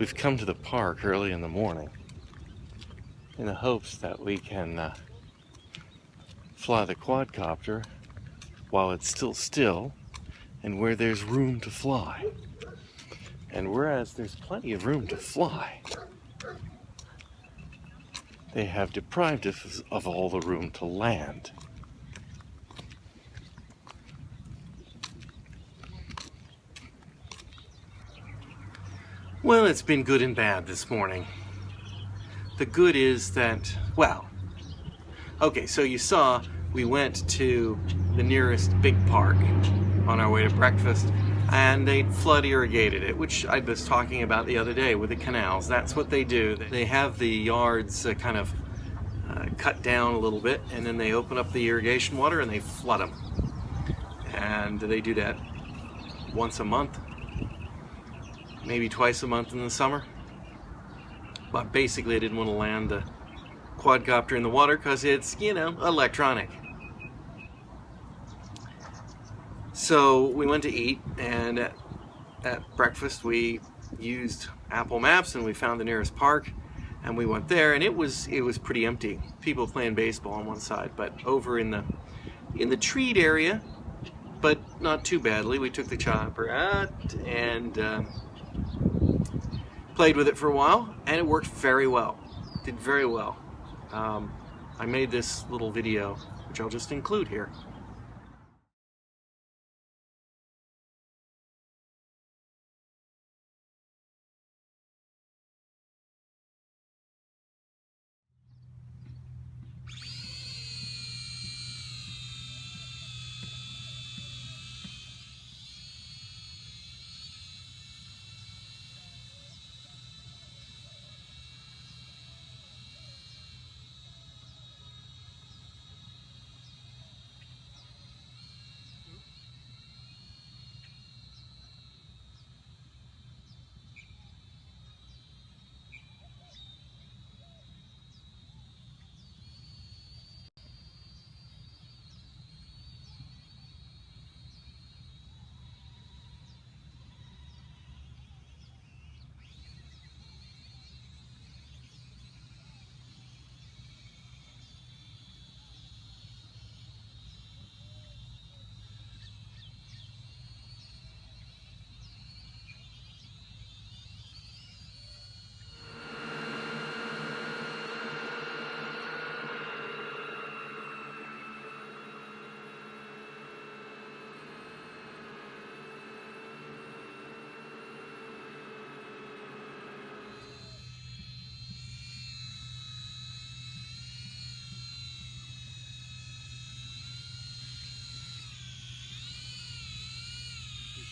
We've come to the park early in the morning in the hopes that we can fly the quadcopter while it's still still and where there's room to fly. And whereas there's plenty of room to fly, they have deprived us of all the room to land. Well, it's been good and bad this morning. The good is that, well, okay, so you saw we went to the nearest big park on our way to breakfast, and they flood irrigated it, which I was talking about the other day with the canals. That's what they do. They have the yards kind of cut down a little bit, and then they open up the irrigation water and they flood them. And they do that once a month, maybe twice a month in the summer. But basically I didn't want to land the quadcopter in the water because it's, you know, electronic. So we went to eat, and at breakfast we used Apple Maps and we found the nearest park, and we went there, and it was pretty empty. People playing baseball on one side, but over in the treed area, but not too badly. We took the chopper out and played with it for a while, and it worked very well. Did very well. I made this little video, which I'll just include here.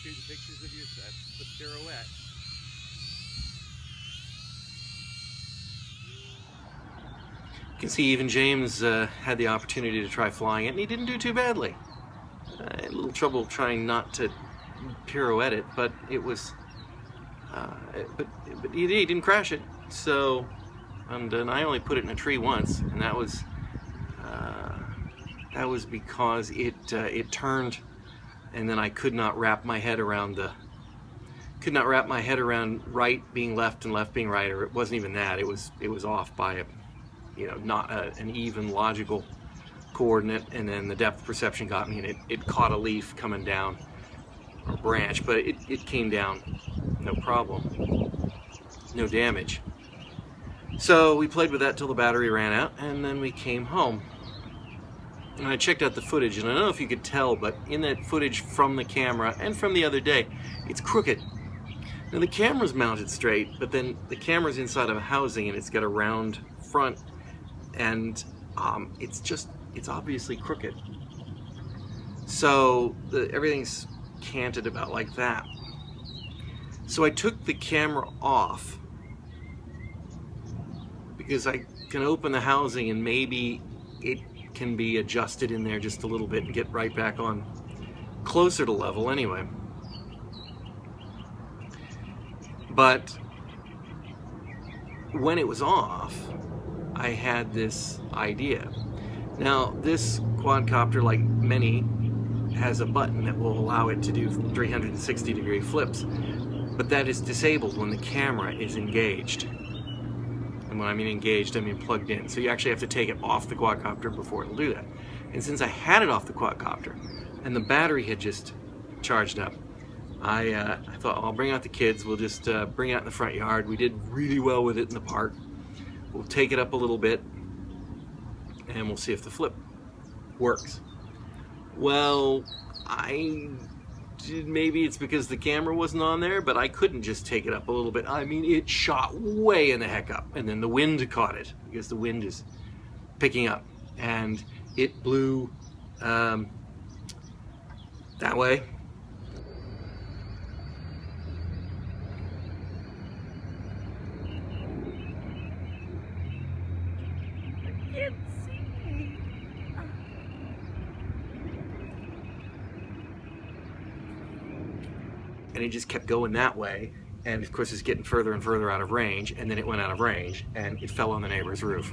Shooting pictures of the pirouette. You can see even James had the opportunity to try flying it, and he didn't do too badly. I had a little trouble trying not to pirouette it, but it was, but he didn't crash it. So, and I only put it in a tree once, and that was because it turned. And then I could not wrap my head around right being left and left being right, or it wasn't even that. It was off by not an even logical coordinate, and then the depth perception got me, and it caught a leaf coming down, or a branch, but it came down, no problem, no damage. So we played with that till the battery ran out, and then we came home. And I checked out the footage, and I don't know if you could tell, but in that footage from the camera and from the other day, it's crooked. Now the camera's mounted straight, but then the camera's inside of a housing and it's got a round front, and it's obviously crooked. So everything's canted about like that. So I took the camera off because I can open the housing and maybe it can be adjusted in there just a little bit and get right back on closer to level anyway. But when it was off, I had this idea. Now this quadcopter, like many, has a button that will allow it to do 360-degree flips. but that is disabled when the camera is engaged. And when I mean engaged, I mean plugged in. So you actually have to take it off the quadcopter before it'll do that. And since I had it off the quadcopter and the battery had just charged up, I thought, I'll bring out the kids. We'll just bring it out in the front yard. We did really well with it in the park. We'll take it up a little bit and we'll see if the flip works. Well, maybe it's because the camera wasn't on there, but I couldn't just take it up a little bit. I mean, it shot way in the heck up, and then the wind caught it because the wind is picking up, and it blew that way. I can't see. And it just kept going that way, and of course it's getting further and further out of range, and then it went out of range and it fell on the neighbor's roof,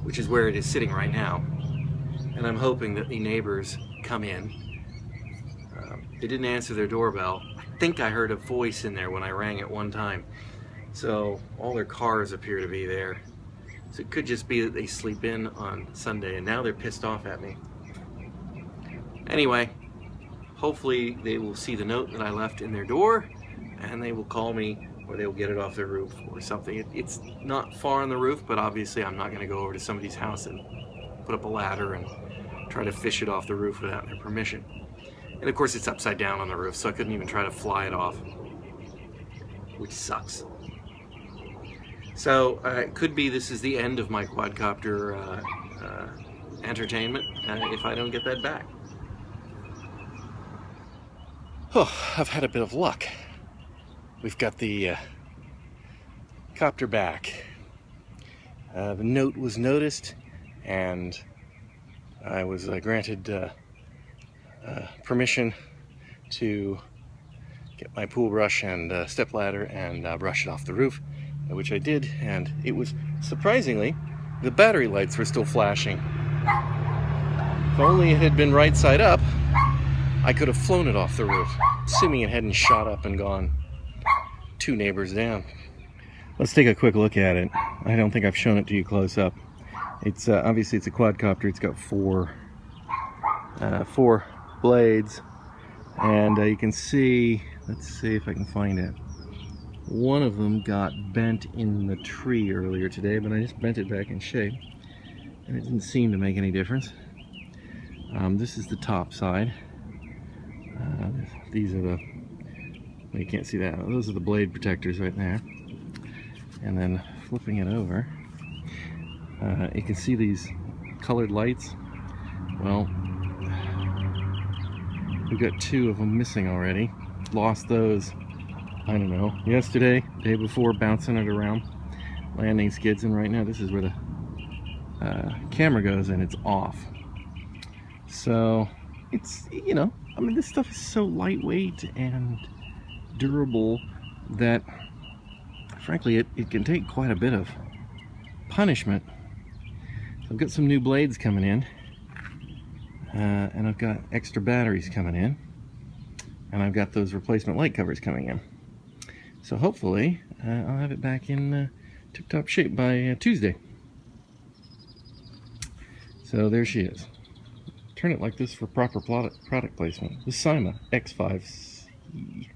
which is where it is sitting right now. And I'm hoping that the neighbors come in. They didn't answer their doorbell. I think I heard a voice in there when I rang it one time, so all their cars appear to be there. So it could just be that they sleep in on Sunday and now they're pissed off at me. Anyway, hopefully they will see the note that I left in their door and they will call me, or they will get it off their roof or something. It's not far on the roof, but obviously I'm not going to go over to somebody's house and put up a ladder and try to fish it off the roof without their permission. And of course it's upside down on the roof, so I couldn't even try to fly it off, which sucks. So it could be this is the end of my quadcopter entertainment if I don't get that back. Oh, I've had a bit of luck. We've got the copter back. The note was noticed, and I was granted permission to get my pool brush and stepladder and brush it off the roof, which I did, and it was surprisingly, the battery lights were still flashing. If only it had been right side up, I could have flown it off the roof, assuming it hadn't shot up and gone 2 neighbors down. Let's take a quick look at it. I don't think I've shown it to you close up. It's obviously it's a quadcopter. It's got four blades, and you can see, let's see if I can find it. One of them got bent in the tree earlier today, but I just bent it back in shape, and it didn't seem to make any difference. This is the top side. These are the, well, you can't see that. Those are the blade protectors right there. And then flipping it over, you can see these colored lights. Well, we've got 2 of them missing already. Lost those, I don't know, yesterday, day before, bouncing it around, landing skids, and right now this is where the camera goes and it's off. So it's, you know, I mean, this stuff is so lightweight and durable that frankly it can take quite a bit of punishment. So I've got some new blades coming in, and I've got extra batteries coming in, and I've got those replacement light covers coming in. So hopefully I'll have it back in tip-top shape by Tuesday. So there she is. Turn it like this for proper product placement. The Cyma X5C.